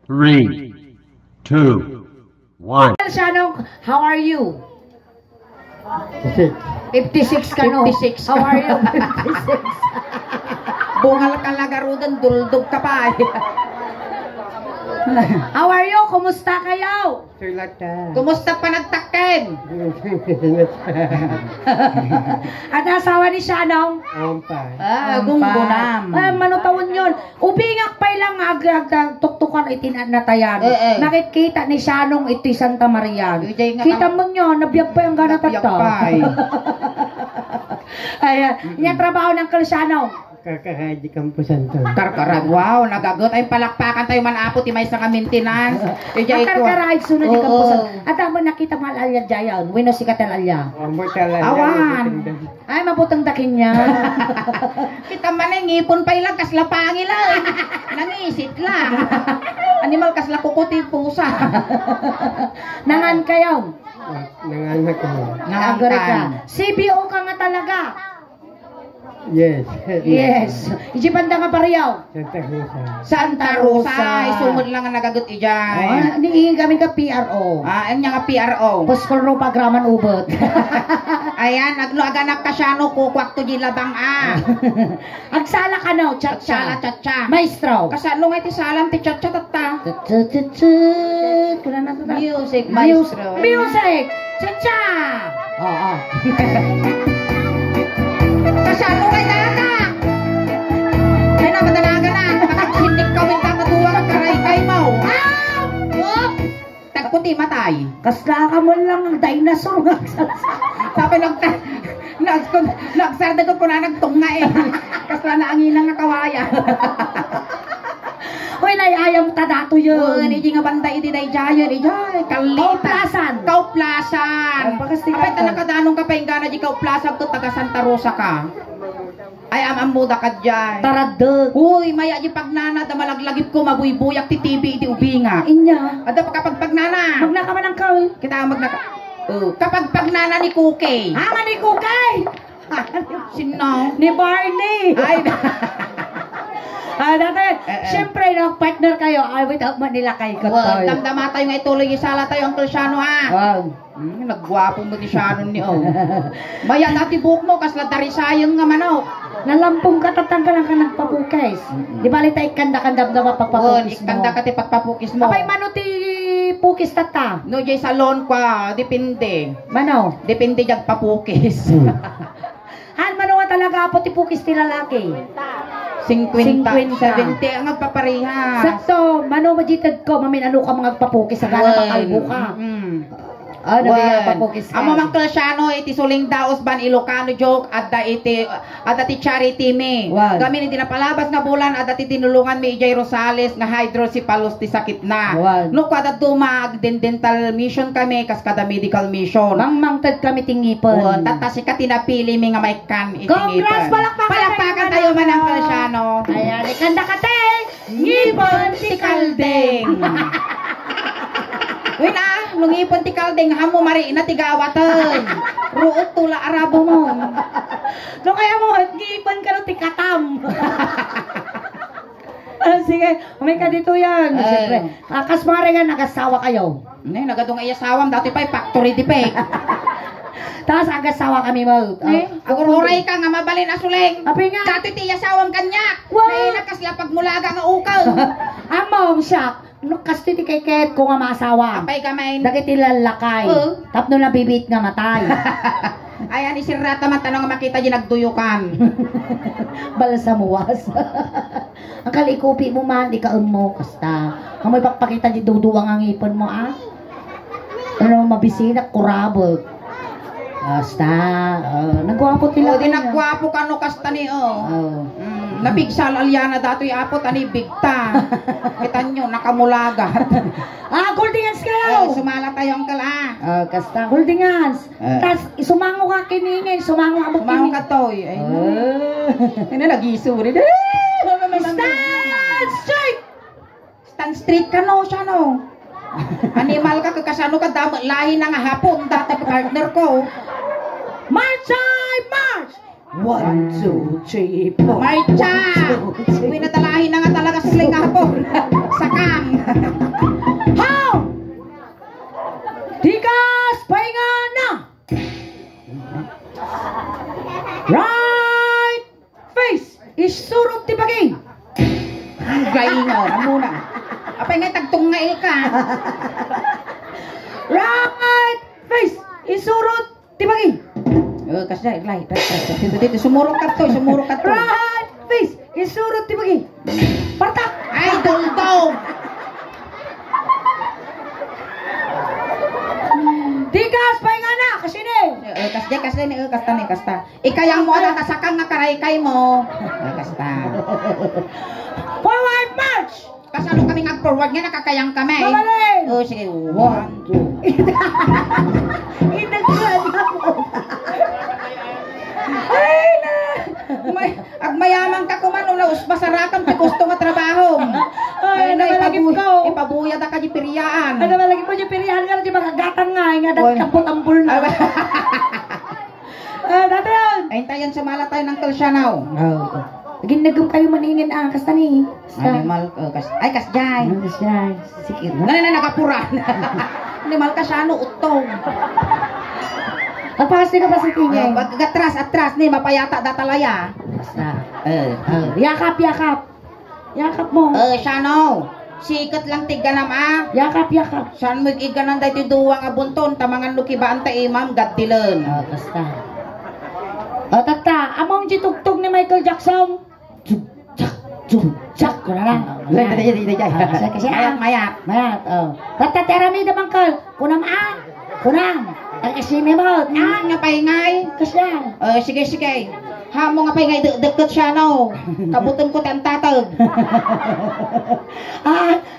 3, 2, 1. Shanong, how are you? 56 ka no? 56 How are you? 56. Bungal ka lagarudan, duldog ka pa. How are you? Kumusta kayo? Kumusta pa nagtakin? At asawa ni Shanong? Gungunam. Manutawon yun. Ubingak pa lang tuktukan itinan na tayan. Nakikita ni Shanong iti Santa Maria. Kita mo nyo, nabiyag pa yung gana tato. Ayan, yung trabaho ng Kalsyanong. Kakahaji kampusan to. Karkarag, wow, nagagot ay palakpakan tayo manapot imay sa maintenance. Karkarag, sunod yung kampusan. At ako nakita mga alya dyan, wino si Katal alya. Awan. Ay, maputang dakin niya. Kita man ay ngipon pa ilang kasla pangila. Nangisit lang. Animal kasla kukuti pusa. Nangan kayo. Nanganak ko. Naagari ka. CBO ka nga talaga. Yes. Yes. Ijibanda nga pariyaw. Santa Rosa. Santa Rosa. Isumod lang ang nagagot ijay. Niingin kami ka PRO. Ang nga PRO. Puskol ro pagraman ubot. Ayan, agno-aganap ka siya no, kukwak to di labang Agsala ka no, Chala, chat-chat. chacha. Maestro. Kasano nga iti salam, ti chacha tata. Music, maestro. Music. Cha-cha. Oo. Kasano nga data? Ay na, madalaga na. Nakaksindik kawin ka katuwa ka karay-kay mo. Tagputi matay. Kasla ka mo lang ang dinosaur nga. Sabi nagsardagot ko na nagtunga eh. Kasla na ang inang nakawaya. Uy, nayayam ta dato yun. Hindi nga banda iti day jayon. Kalita. Kauplasan. Kapit na nakadanong ka pa yung gana di kauplasan to taga Santa Rosa ka. Ay, amuda ka dyan. Taradog. Uy, maya di pagnana, da malaglagip ko, mabuybuyak ti TV, iti ubinga. Inya. Ada pa kapag pagnana. Magnaka man ang kaw. Kita magnaka. Kapag pagnana ni Kuke. Ama ni Kukay. Sino? Ni Barney. Ay, dati, siyempre, no, partner kayo, without Manila kay Kotoy. damdama tayo nga ituloy, isala tayo ang Kalsyano nagwapo mo ti Shano ni Maya nati buhok mo, kasla darisayang nga manok. Nalampong katatang ka lang ka nagpapukis. Di ba tayo kanda-kandam na mapagpapukis mo? Kanda ka ti pagpapukis mo. Apay mano ti pukis tata? No, jay salon kwa, depende. Mano? Depende jag papukis. Mano nga talaga po ti pukis ti lalaki? 50, 70 ang nagpaparehas. Sakto, mano majitad ko, mamin ano ka mga papukis sa gana makalbo ka. Papukis ka. Amo mang Kalsyano iti suling daos ban Ilocano joke adda ti charity me. Gamin iti napalabas nga bulan adda ti tinulungan mi Ijay Rosales nga hydrocephalus ti sakit na. No kada dumag dental mission kami kas kada medical mission. Mangmangtad kami tingipon. Tata si katinapili mi nga may kan iti Congrats, palakpakan tayo man ang Kalsyano. Ayan, ikanda ka te! Ngipon ti Kaldeng. Uy na, lungipon ti Kaldeng, hamo mari na ti gawatan. Ruot tula arabo mo. No kaya mo, ngipon ka no ti katam. Sige, umay ka dito yan. Siyempre, kas mga rin nga nagasawa kayo. Nagadong ay asawam, dati pa'y factory di pe. Tapos agasawa kami mo. Agururay ka nga mabalin asuleng. Api nga. Dati ti asawam kanya. Wow. Nakasla pagmulaga nga ukaw. Amom siya. No, kasi ti kay ko nga maasawa. Apay kamay. Dagiti lalakay. Tapno na bibit nga matay. Ayan, isirata man tanong nga makita di nagduyukan. Balsa muwas. Ang kalikupi mo man, di ka mo. Kasta. Amoy pagpakita di duduwang ang ipon mo, Ano, mabisina, kurabot. Basta, nagwapo tila. Di nagwapo ka no kasta ni napigsal alyana dato'y apot ani bigta. Kita nyo, nakamulagat. Holding hands kayo! Sumala tayo ang kala. Kasta, holding hands. Tas, sumango ka kiningin, sumango ka mo Sumango ka toy. Ay, nag-isuri. Stand straight! Stand straight ka no, siya no. Animal ka, kakasano ka, lahi na nga hapon, dati partner ko. March time, march! 1, 2, 3, 4. Marcha! Uwi na talahin na nga talaga sila nga hapon. Sakang. How? Tikas, pahinga na. Right face, isurot ti bagay. Gaingon, muna. Apay nga tagtunggail ka. Right face, isurot ti bagay. Kasi dahil, dito, sumurok ka to. Right face, isurot ti bagay. Partak. Ay, dong. Tikas, pahinga na, kasi ni. Kasta. Ikayang mo ala kasakang nga karaykay mo. Kasta. Forward march. Kasano kami forward nga nakakayang kami. Mabalin. Sige, 1, 2. Inaglan ako. Ay na. Agmayamang ka kumano na masarakan ti gusto nga trabaho. Ay, ano malagip ko? Ipabuya da ka di piriyaan. Ano malagi mo yung pirihan ka na di magagatan nga. Nga nagtampot-ampol na. Dati yun. Ay, tayan sumala tayo ng kalsyanaw. Ginagam kayo maningin ang kastani. Animal, ay kasjay. Sige. Nagapuran. Animal kasyano, utong. Napakasti ka ba sa tingin? Atras ni mapayata datalaya. Basta. Yakap. Yakap mo. Syano. Sikat lang tiganam ah. Yakap. Saan mo iganan dahi duwang abunton tamangan lukibaan ta imam gaddilen. Basta. Tata, among tugtog ni Michael Jackson. Chuk. Ko na lang. Kasi Mayat. Tata, teramida bangkal. Kunam. Ang isimi mo. Nga paingay. Kasyan. Sige. Hamo nga paingay deket siya no. Kabuton ko tantatag.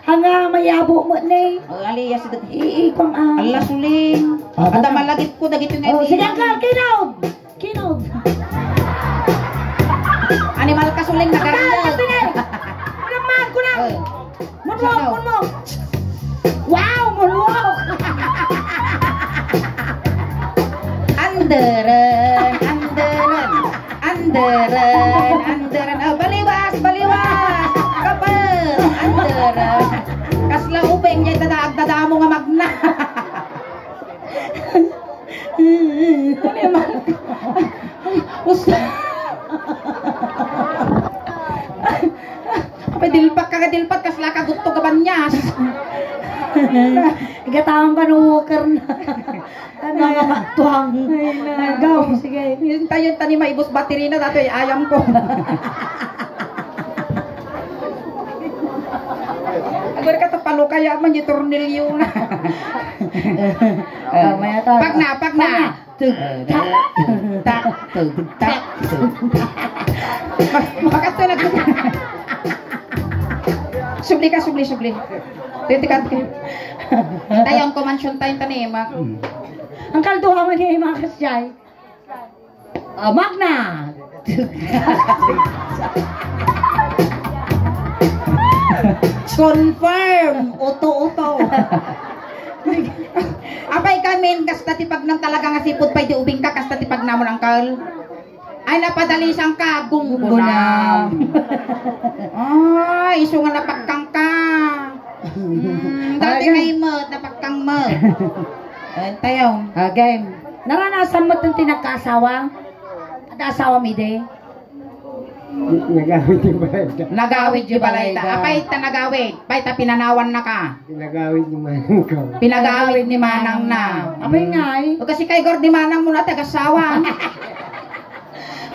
Hanga mayabo mo ni. Aliya si Iikong Allah suling. Ada malagit ko dagito nga. Sige angkal, kinod. Animal ka suling nagarandag. Kunam. Moonwalk. Wow, moonwalk. Anderan. Baliwas. Kapal. Anderan. Kasla upeng niya dadaag-dadamo nga magna. Kapag dilpat kasla ka gusto ka banyas. Igatawang ka ng walker na. Mga magtuhang. Nagaw. Sige. Yun tayo tani maibos battery na dato ayam ko. Agora ka to palo kaya man di tornilyo na. Pag na. Tak. Makato na. Subli. Titikat ko. Tayong kumansyon tayong tanima. Ang kalduha mo niya yung mga kasyay. Magna! Confirm! Uto. Apay kamin, kasta tipag nang talaga nga sipod pa'y di ubing ka, kasta tipag namon ang kal. Ay, napadalisang ka, gunggunam. Ay, iso nga napagkang ka. Dati nga imot, napagkang mo. Tayo. Game. Naranasan mo itong tinagkaasawa? At asawa mi de? Nagawid yung balada. Nagawid yung balayta. Apay ta nagawid. Pay ta pinanawan na ka. Pinagawid yung manang ko. Pinagawid ni Manang na. Apay nga eh. O kasi kay Gord ni Manang mo na tagasawa.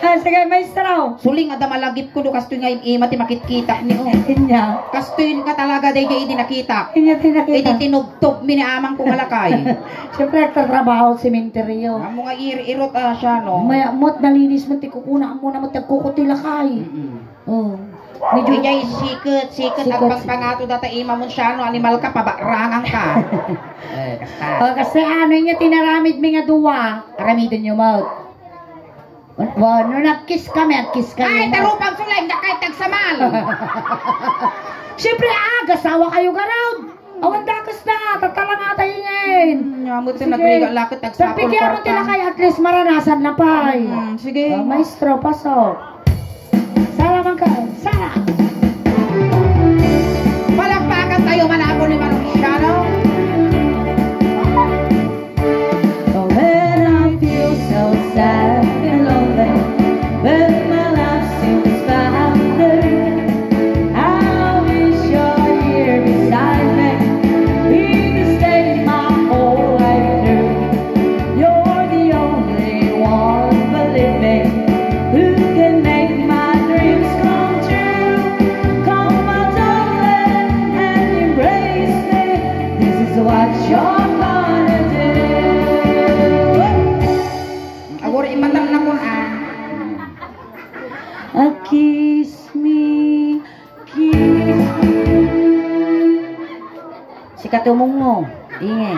Sige, maestro. Suling ada malagip ko do kastoy nga ima ti makitkita ni o. Inya. Kastoy ka talaga day di nakita. Inya tinakita. Edi tinugtog mi ni amang ko malakay. Siyempre, nagtatrabaho sa sementeryo. Amo nga irot siya no. Maya mo't nalinis mo, tikukuna mo na mo tagkukutila kay. Oh. Medyo jay sikat ang pagpangato data ima mo siya no animal ka pabarangang ka. Kasi ano niya tinaramid mi nga duwa, aramidon niyo mo. No, nag-kiss kami. Ay, tarupang sulay, na kahit tagsamal. Siyempre, gasawa kayo garawd. Awan dakas na, tatala nga tayo ngayon. Nyamot sa nagrigalakit, tagsapol Pagpigyan mo tila kay at least maranasan na pa. Sige. Maestro, pasok. Salaman ka. Sala. Palakpakan tayo, manapit. Karon Kiss me, kiss me. Si katumong mo, ingay.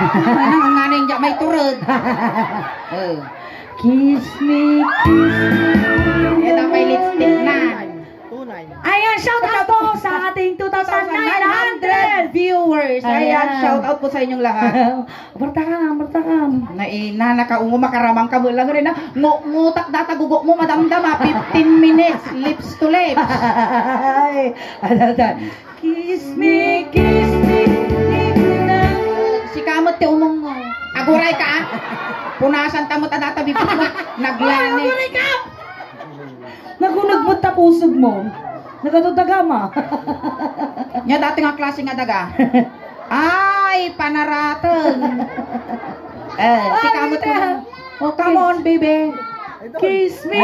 Ang nganing diya may turod. Kiss me, kiss me. Ito may lipstick na. Ayan, shout out po sa ating 2,900 viewers. Ayan, shout out po sa inyong lahat. Bertakam. Na nakaungo makaramang ka mo lang rin na ngutak data gugok mo madamdama 15 minutes lips to lips. Ay, kiss me, Si kamot ti umong mo. Aguray ka. Punasan ta mo ta data bibig mo naglani. Aguray ka. Nagunag mo ta pusog mo. Nagatutagama. Nya dati nga klase nga daga. Ay, panaratan. Si kamot mo. Oh, come on, baby. Kiss me.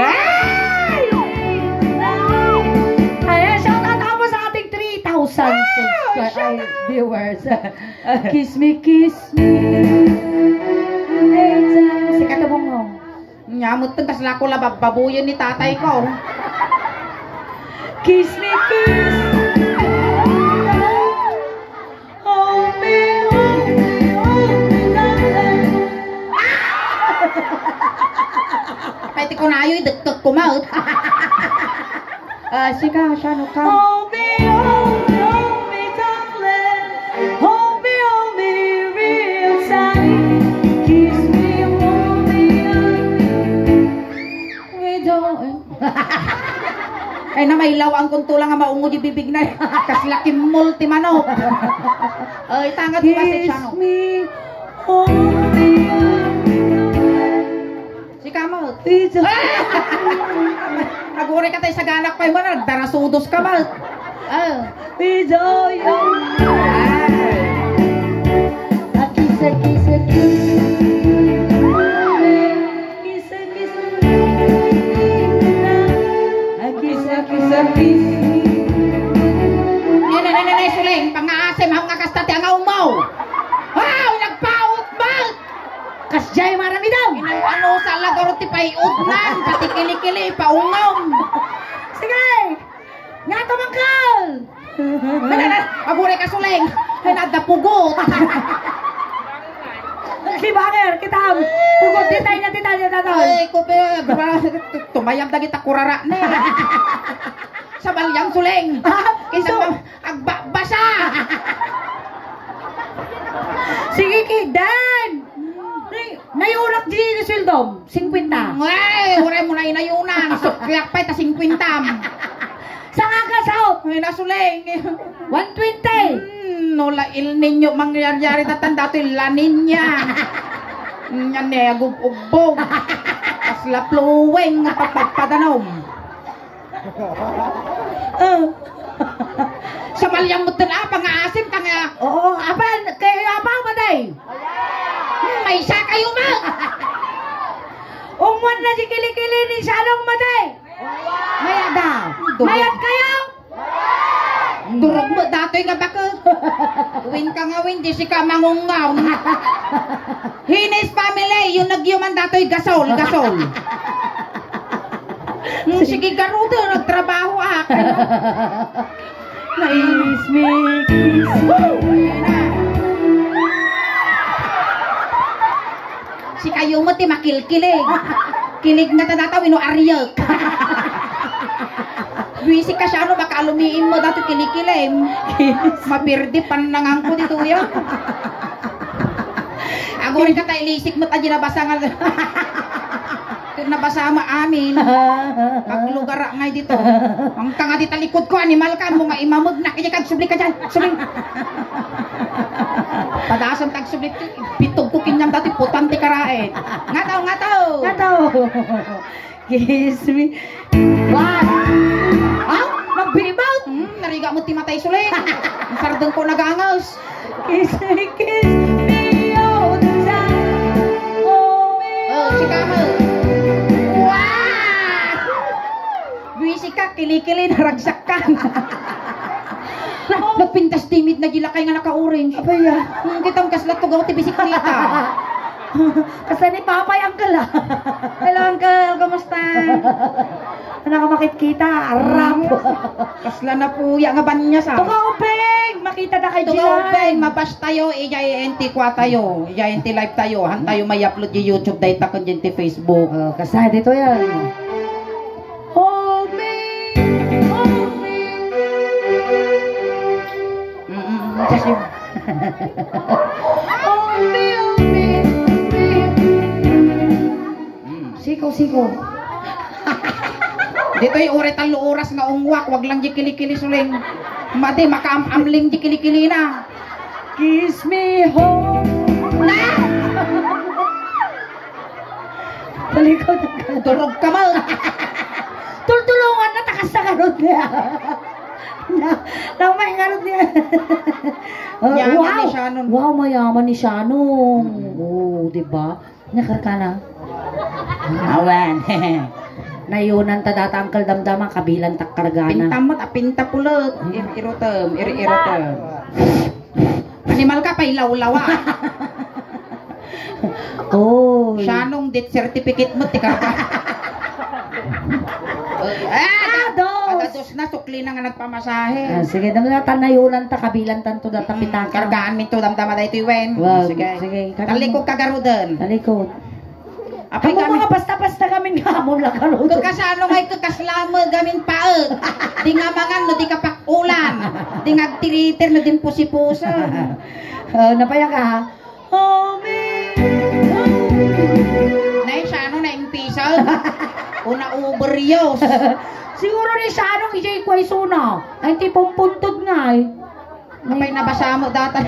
Ayan, shout out ako sa ating 3,000 viewers. Kiss me. Si katumong mo. Nyamot tong kasla ko babuyan ni tatay ko. Kiss me. Hold me, darling. Pwede ko na ayoy, dagdag ko maut. Sika, siya no ka. Hold me, darling. Hold me real tight. Kiss me, hold me, we don't. Ay na may lawang kung tulang nga maungo di bibig na. Kaslaki multi manok. Ay, tangat ko kasi siya no. Kiss me, hold me, Sika mo. we don't. Naguri ka tayo sa ganak pa yung mga. Darasudos ka ba? We don't. A kiss. Nay, Suling, pang-aasim, ang kakastati ang aumaw. Wow, nagpaut ba? Kasjay marami daw. Ano sa lagaro ti paiutnan, pati kili-kili, paungam. Sige. Nga tumangkal. Agure ka, Suling. Ay, nadapugot. Si Banger, kita pugot ditay na tatay. Ay, kupe, tumayam dagit akurara na. Sa balyang, Suling. Kinsa agbasa. Sige, Kigdan. Nayunak di ni Swildom, 50. Ay, ure mo na inayunan. Suklak pa ita 50. Sa agasaw, Ay, nasuling. 120. Nola il ninyo mangyayari na tanda to la ninya. Yan eh, agub-ugbog. Asla pluweng nga pagpapadanom. Sa balyang mo tala, pang-aasim ka nga. Oo, apan, kayo apang maday. May isa kayo ma. Umuan na di kili-kili ni Salong maday. Mayad daw. Mayad kayo? Durog mo datoy nga baka. Win ka nga win, di si ka mangungaw. Hinis family, yung nagyuman datoy gasol. Sige garudo, nagtrabaho ako. Kiss me, kiss me. Si kayo mo ti makilkilig. Kilig na tanataw, ino ariyag. Wisi ka siya, ano, baka alumiin mo dato kinikilim. Mapirdi panangang ko dito yun. Ako rin ka tayo ilisik mo tayo nabasa nga. Nabasa ma amin. Paglugar nga dito. Ang ka nga dito likod ko, animal ka mo nga imamag na. Kaya kagsubli ka dyan. Subli. Padasan tagsubli. Bitog ko kinyam dati putante karain. Nga tao. Kiss me. What? Nagbibaw? Nariga mo timatay suling. Ang sardong ko nag-angos. Kiss me all the time. Oh, si Kamo. Wow! Buwisi ka, kilikili, naragsak ka. Nagpintas timid na gilakay nga naka-orange. Abaya. Kitang kaslat ko gaw ti bisikleta. Kasi ni Papay Uncle ah. Hello, Uncle. Kamusta? Nakamakit kita, arap. Kasla na po, nga ban niya sa. Tukaupeng! Makita na kay Tugaw, Jilan. mabas tayo, ijay kwa tayo, ijay live tayo, han tayo may upload di YouTube, dahil takon dyan ti Facebook. Kasi dito yan. Hold me, hold me. Kasi, Hold me, hold me, Siko, siko. dito yung uri talo oras nga ungwak, wag lang di kilikili suling. Mati, makaamling di kilikili na. Kiss me home. Talikod. Durog ka mo. Tultulungan na takas sa karot niya. Na may karot niya. Yaman ni Shannon. Wow, mayaman ni Shannon. Oh, di ba? Nakarka na. Awan. Nayunan ta data angkel damdaman kabilang takkargana. Pintamot, pinta pulot. Iri-irotem, iri-irotem. Animal ka pa ilaw-lawa. Oh. Shanong death certificate mo, tika ka. Agados na, sukli na nga nagpamasahe. Sige, damdatan nayunan ta kabilang tanto data pitaka. Kargaan minto damdama da ito iwen. Wag, Sige. sige. Talikod kagarudan. Talikod. Apay Kamu kami. mga basta-basta kami hamon lang karot. Kakasano ngay kakaslama gamin paeg. Di nga mangan no di kapakulan. Di nga tiriter no din pusi-pusa. Napaya ka ha? Oh, me. Nay Shano na impisa. Una uberyos. Siguro ni Shanong ijay kway suna. Ay tipong puntod nga eh. Apay nabasa mo data.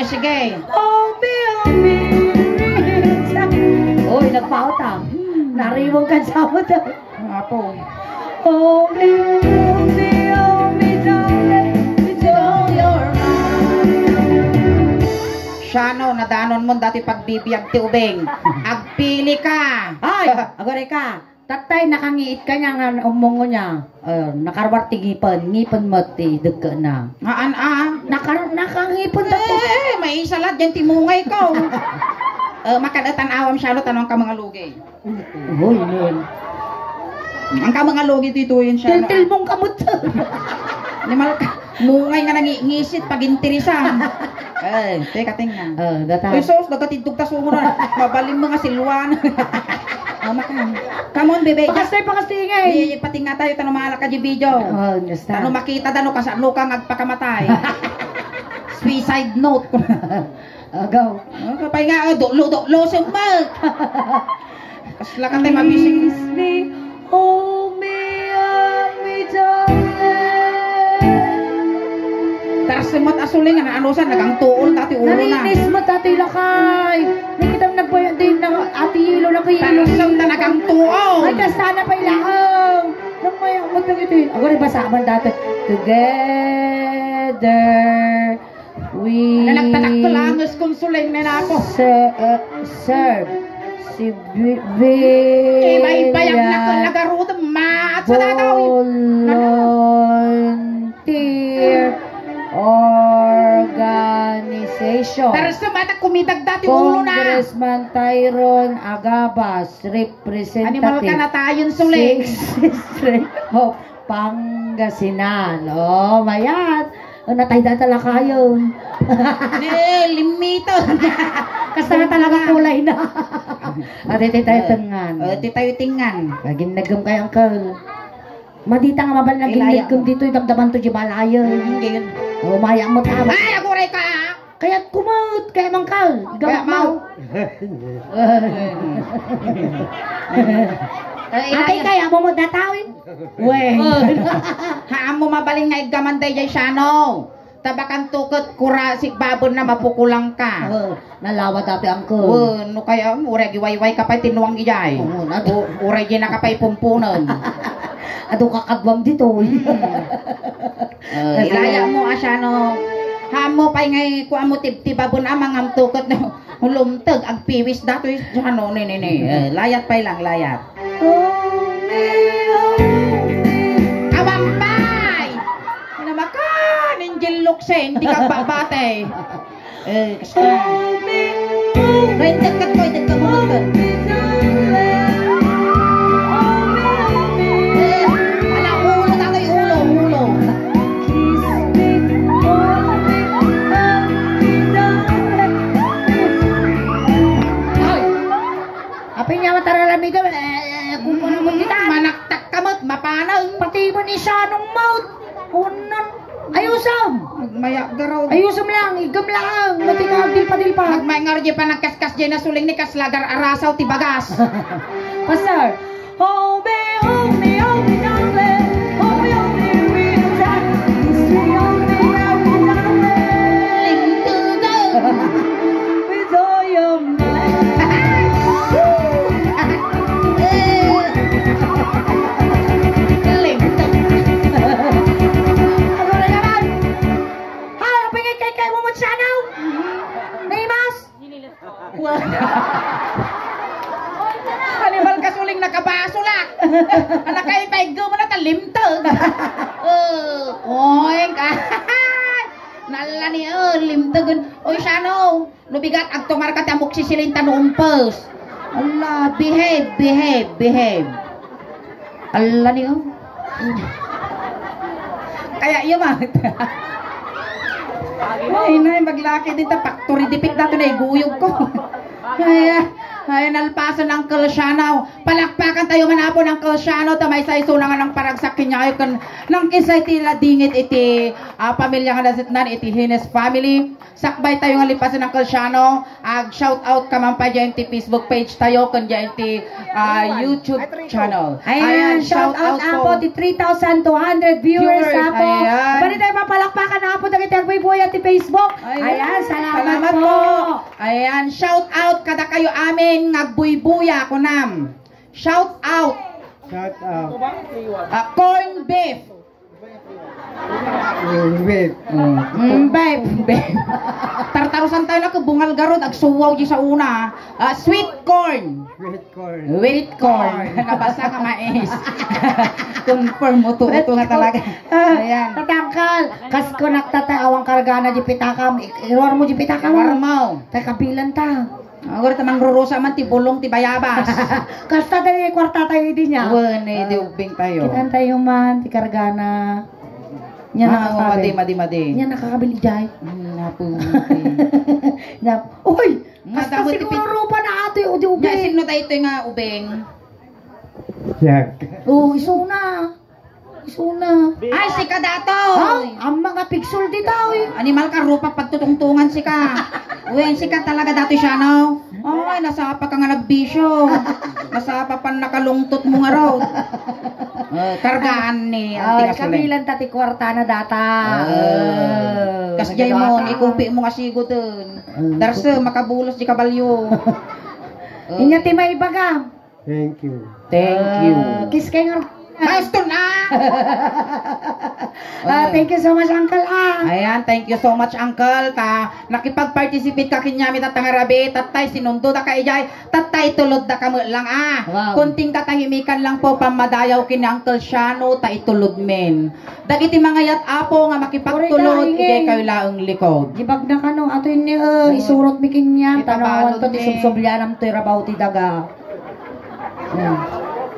Sige. Oh, me, oh, me. Uy, nagpauta. Nariwang ka sa mo daw. Apo. Oh, me, oh, me, oh, me, darling. It's all your mind. Shano, nadanon mo dati pagbibiyag ti ubeng. Agpili ka. Ay, agore ka. Tatay, nakangiit ka niya nga umungo niya. Nakarwar ti ngipon mo ti dugka na. Ngaan Nakangipon tatay. may isalat dyan timungay ko. Makadatan awam Shano, tanong ka mga lugi. Uy, nun. Ang ka mga lugi dito yun Shano. Tiltil mong kamot. Nimal ka. Mungay nga nangiisit pag interisan. Teka tingnan. Uy Datay. sos, nagatidog ta sumura. Mabalim mga silwan. Makan. Come on, bebe. Pakastay, pakastingay. Pati nga tayo, tanong mga ka di video. Basta. Tanong makita dano ka sa ano ka ngagpakamatay. Suicide note. Go. Kapay nga, do-lo sumbag. Kasla ka tayo mabising. Kiss me, hold me, darling. Tarsimot asuling, anusan, nagang tuol, tati ulo na. Narinis mo, Tatay Lakay. Hindi kita nagbayad din ng ati hilo na kayo. Tarsim na nagang tuol. Ay, kasana pa ilaang. Nang may magdagitin. Ako rin basaman dati. Together, we Nalagtanak to langos kung suling na ako. serve si Iba-iba yung nakalagaro maat sa dadawin. Volunteer Organization. Pero sa mata kumidag dati ulo na. Congressman Tyron Agabas, Animal ka na Representative tayon suling. 6th District of Pangasinan. Oh, mayat. Natay na talaga kayo. Limito. Kasi na talaga kulay na. At ito tayo tangan. Di tayo tingan. Laging nagam kay Uncle. Madita nga mabal laging Ilaya nagam dito. Damdaman to di balayo. Ngayon. Umaya mo tama. Ay, aguray ka. Kaya kumot. Kaya mangkal. Kaya Gawa mau. Ate kaya mo mo datawin? Weh. Haan mo mabaling nga igamanday jay Shano. Tabakan tukot kura si babon na mapukulang ka. Nalawa dati Uncle. No kaya uray giwayway ka pa tinuwang ijay. Uray di na ka pa ipumpunan. Ado kakadwam dito. Ilaya mo Shano. Hamo pay ngay kuan mo tibabon amang am tukot na hulumteg agpiwis datoy Shano ni. Layat pay lang layat. Awampay! Namakan! Angel Luxe, hindi ka babate. Kasi... dekat ko, dekat mo dekat. Ala, ulo tatay, ulo. Ay! Apin niya mataralami ka, kung ano mo kita. Manaktak ka mo't, mapanang. Pati mo ni Sanong Maut. Unan. Ayusam. Magmayak garaw. Ayusam lang, igam lang. Matinagdil pa. Magmaingar di pa nagkaskas dyan na suling ni kaslagar arasaw ti bagas. Pasar. Home, home, home, darling. Home, home, real time. It's the only love we with all your might. Ako na naman. Ay, ang pingay kay mo magsanaw. Naimas. Animal ka suling nakabaso lang. Anak kayo paigo mo na talimtag. Oink. Nala ni limtagan. Oy Shano, lubigat ag tumar ka tamok sisilin tanumpos. Allah, behave. Allah ni Kaya iyo ma. Ay, maglaki din ta factory dipik dato na iguyog ko. Ay, nalpasan ng Kalsyano. Palakpakan tayo manapon ng Kalsyano. Tamay sa iso nga ng paragsak kinyayo kan nang kisay tila dingit iti pamilya nga nasitnan iti Hines family. Sakbay tayo nga lipasan ng Kalsyano. Shout out ka man pa dyan iti Facebook page tayo kan dyan iti YouTube channel. Ayan, shout out po ti 3,200 viewers na po. Pwede tayo mapalakpakan na po ng Iterboy Boy at Facebook. Ayan, salamat po. Ayan, shout out kada kayo amin ngagbuy-buya ko nam. Shout out. Shout out. Corn beef. Wait. Beef. Tartarusan tayo na kubungal garod agsuwaw di sa una. Sweet corn. Sweet corn. Nabasa ka mais. Confirm mo to nga talaga. Ayan. Tatangkal. Kas ko nagtataawang kargana di pitakam. Iruar mo di pitakam. Warmaw. Tay kabilan ta. Agora tamang rurusa man ti bulong ti bayabas. Kasta tayo kwarta tayo din niya. Wane, di ubing tayo. Kitan tayo man, ti kargana. Nya nakakabili. Madi. Nya nakakabili jay. Napu. Uy! Kasta Madamo siguro rupa na ato yung Nya ubing. signo tayo ito nga ubing. Yak. Oh, isuna. Ay, si ka dato. Ang mga pixel di tao eh. Animal ka rupa pagtutungtungan si ka. Uy, si ka talaga dati siya, no? Ay, nasapa ka nga nagbisyo. Nasapa pa nakalungtot mo nga raw. Kargaan ni Ay, kabilan tati kwarta na data. Kas jay mo, ikupi mo nga sigo dun. Darso, makabulos di kabalyo. Inya ti may baga. Thank you. Kiss kay nga. Maestro na! Thank you so much, Uncle Ayan, thank you so much, Uncle. Nakipag-participate ka kinyami na tangarabi. Tatay, sinundo da ka ijay. Tatay, tulod da ka mo lang Wow. Kunting katahimikan lang po pamadayaw kini Uncle Shano, ta itulod men. Dagiti mga yat apo nga makipagtulod, ijay kayo laong likod. Gibag na ka no, ato yun isurot mi kinya. Tanawan to, tisubsoblianam to rabaw ti daga.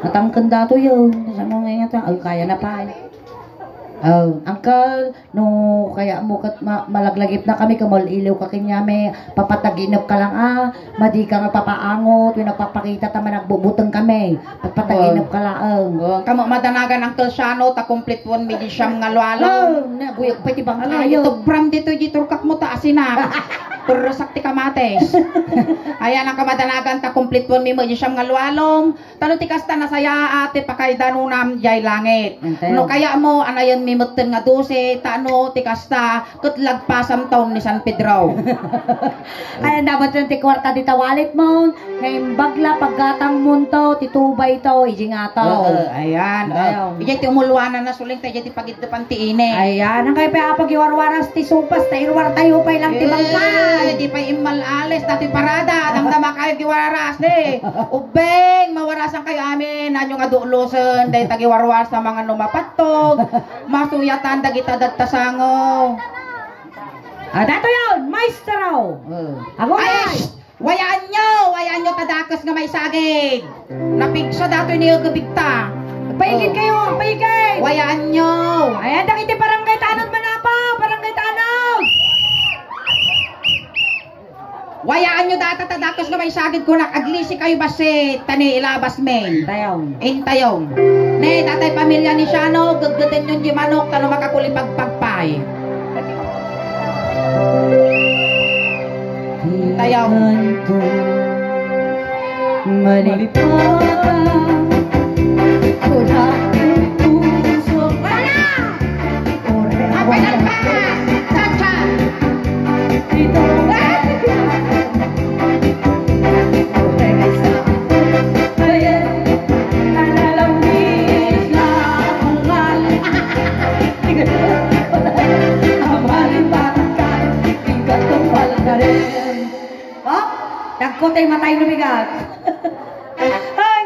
Natangkan dato yun. Sama nga nga ay kaya na pa Uncle, no, kaya mo kat malaglagip na kami, kamalilaw ka kinyame, papataginap ka lang madi ka nga papaangot, yung nagpapakita tama nagbubutang kami, papataginap ka lang. Kamo madanagan Uncle Shano, ta complete one midi siyam nga lualo. Nabuyag pa ti bang Ito bram dito turkak mo ta asina. Pero sakti kamates. Ayan ang kamadanagan ta complete one mi mo siyam nga lualom. Tano ti kasta nasaya ate pakaidanunam jay langit. No kaya mo anayon mi mutten nga 12 tano ti kasta ket lagpasam taon ni San Pedro. Ayan dapat yung ti kwarta di tawalit mo. Ngayon bagla paggatang munto ti tubay to ijingato. Ayan. Ijay ti umulwanan na suling tayo ti pagiddepan ti ine. Ayan ang kay pa pagiwarwaras ti supas ta irwar tayo pa ilang ti bangkay. Di pa imalalis dati parada damdama kayo giwaras ni. Ubeng mawarasan kayo amin anyo nga dulosen dahil tagiwarwar sa mga lumapatog. Masuyatan dagita dagtasango. Dato yun, maestro. Ako Ay, wayaan nyo! dakas nga may sagig. Napigsa dato niyo gabigta. Paigid kayo, paigid! Wayaan nyo. Ayan, dakiti barangay tanod manapaw, barangay tanod! Wayaan nyo data tadakas nga may sagig ko nakaglisi kayo basi tani ilabas men. Tayong. Intayong. Ne, datay pamilya ni Shano, gagdatin yung di manok, tano makakulit pagpagpay. Tayong. Malipata, kuda, puso, wala! Apay na pa! Chacha! Ito, Nagkutay matay lumigat.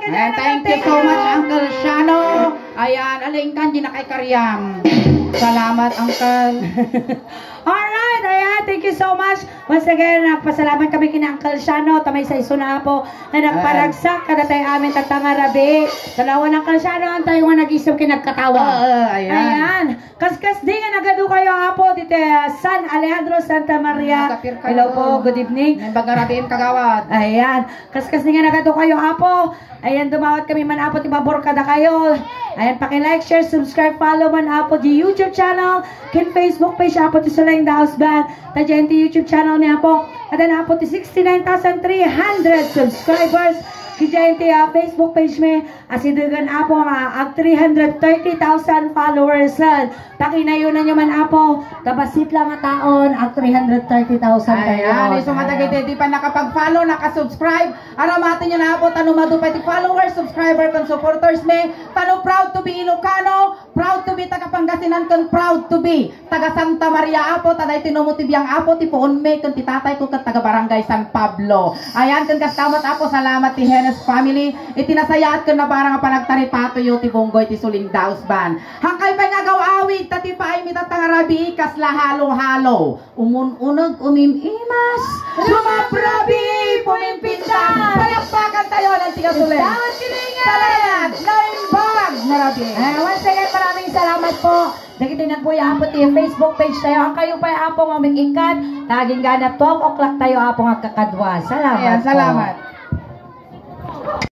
And thank you so much, Uncle Shano. Ayan, alingkan din na kay Karyam. Salamat, Uncle. Alright, ayan, thank you so much. Once again, nagpasalamat kami kina Uncle Shano, tamay sa iso na po, na nagparagsak, kada tayo amin tatangarabi. Dalawa ng Uncle Shano, ang tayo nga nag-isip kinagkatawa. Ayan. Kaskas din nga nagado kayo apo, dito San Alejandro, Santa Maria. Hello po, good evening. Nagbagarabin kagawad. Ayan, kaskas din nga nagado kayo apo. Ayan, dumawat kami man apo, tibabor kada kayo. Ayan, paki-like, share, subscribe, follow man apo di YouTube channel, kin Facebook page apo ti Suling the House Band, tadyan ti YouTube channel niya po. At then apo ti 69,300 subscribers. Kaya ti Facebook page me, asidugan apo ag 330,000 followers. Pakinayo na nyo man apo, tabasit lang nga taon, ag 330,000 tayo. Ayan, iso matagay di pa nakapag-follow, nakasubscribe. Aramatin nyo na apo, tanong madupay ti followers, subscriber, kan supporters me. Tanong proud to be Ilocano, proud to be taga Pangasinan, kan proud to be taga Santa Maria apo, taday tinumutibiyang apo, ti poon me, kan ti tatay ko, kan taga Barangay San Pablo. Ayan, kan kastamat apo, salamat ti Hennes family. Itinasayat kan na parang panagtaripato yo ti Bonggoy ti Suling Daos Band. Hangkay pa nga gawawid, tati pa ay mitatangarabi, kasla halo-halo. Umun-unag, umimimas, sumabrabi, pumimpinda. Palakpakan tayo ng tiga Suling. Talayag, naimbag, narabi. Once again, maraming salamat po. Nakitinag po yung apo yung Facebook page tayo. Ang kayo pa yung apo ng ikat. Naging ganap 12 o'clock tayo apo ng kakadwa. Salamat Ayan, po. salamat.